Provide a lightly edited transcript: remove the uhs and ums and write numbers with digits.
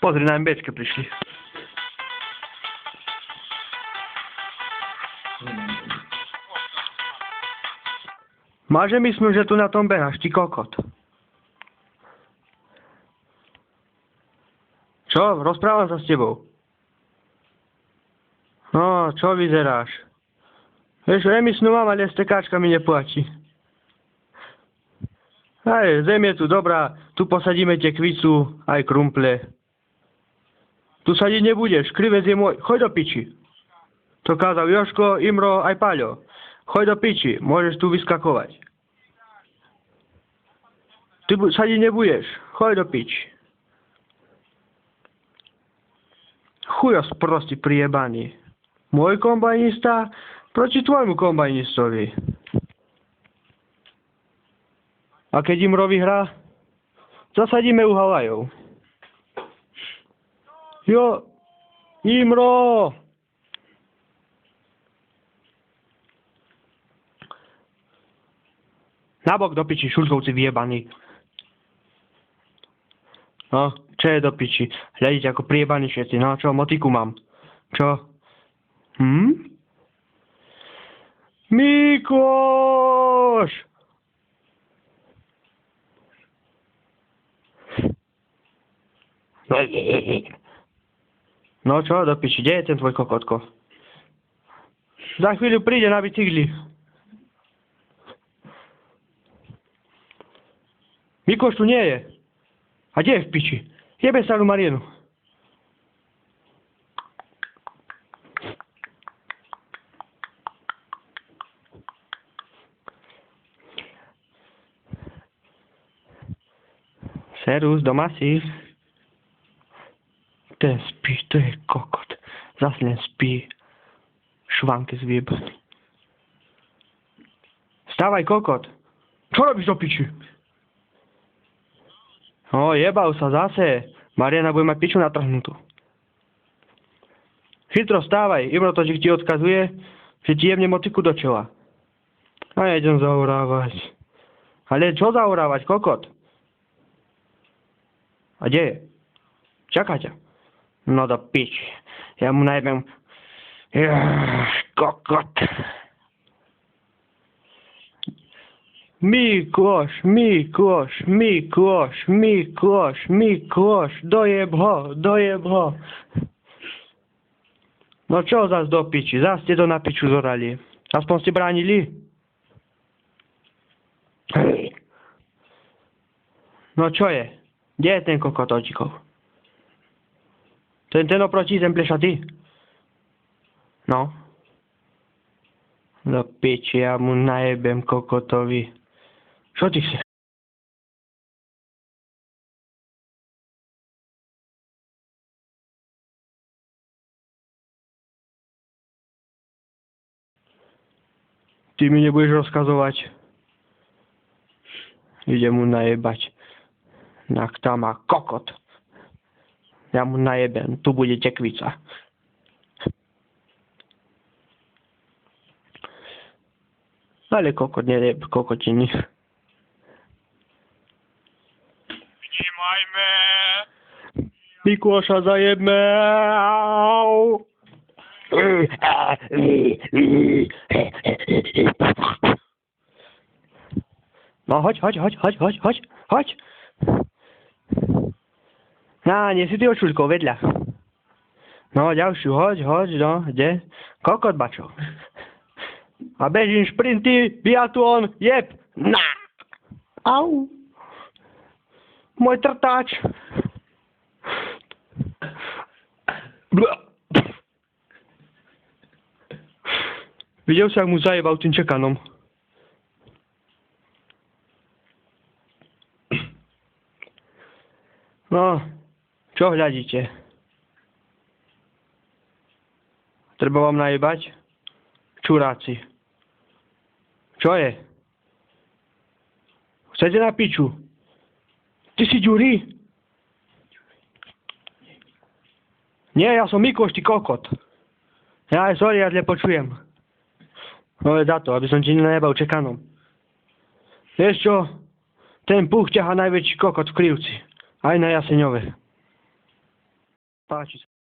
Pozri, na MBčke prišli. Máže myslím, že tu na tom beháš, ty kokot. Čo? Rozprávam sa s tebou. No, čo vyzeráš? Vieš, emisnú mám, ale stekáčka mi neplatí. Aj, zem je tu dobrá, tu posadíme tekvicu, aj krumple. Tu sadiť nebudeš, krivec je môj, choď do piči. To kázal Joško, Imro, aj Paľo. Choď do piči, môžeš tu vyskakovať. Ty sadiť nebudeš, choď do piči. Chujos prosti prijebaný. Môj kombajnista proti tvojmu kombajnistovi. A keď Imro vyhrá, zasadíme u Havajov. Jo, Imro! Nabok do piči, šulzovci vyjebaní. No, čo je do piči? Hľadíte ako prijebaní všetci. No, čo, motiku mám. Čo? Mikoš! No čo, do piči, kde je ten tvoj kokotko? Za chvíľu príde na bicykli. Mikoš tu nie je. A kde je v piči? Jebe starú Marienu. Serus, doma si? Ten spí, to je kokot. Zas len spí. Švanky zviebany. Stávaj, kokot. Čo robíš do piči? No, jebal sa zase. Mariana bude mať piču natrhnutú. Chytro stávaj. Imrotočík ti odkazuje, že ti jebne motiku do čela. A ja idem zaurávať. Ale čo zaurávať, kokot? A kde je? Čaká ťa. No do piči. Ja mu najebem. Kokot. Mikoš, Mikoš, Mikoš, Mikoš, Mikoš, dojeb ho. No čo zas do piči? Zas ste to na piču zorali. Aspoň ste bránili? No čo je? Kde je ten kokot očikov? Ten oproti zem plešatý? No. Do piči, ja mu najebem kokotovi. Čo ty chceš? Ty mi nebudeš rozkazovať. Idem mu najebať. Nak tam má kokot. Ja mu najebem. Tu bude tekvica. Ale kokot nejeb kokotiny. Vnímajme! Mikoša zajebme! No hoď. No, nie si ty očuľkou vedľa. No, ďalšiu, hoď, no, kde? Kokot bačo. A bežím šprinty, biatlon, jeb! Na! Au! Môj trtáč! Videl sa, jak mu zajebal tým čekanom. No, čo hľadíte? Treba vám najebať? Čuráci. Čo je? Chcete na piču? Ty si Ďuri? Nie, ja som Mikoš, ty kokot. Ja, sorry, ja zle počujem. No je za to, aby som ti nenajebal čekanom. Vieš čo? Ten puch ťahá najväčší kokot v Krivci. Aj na Jaseňove. Páči sa.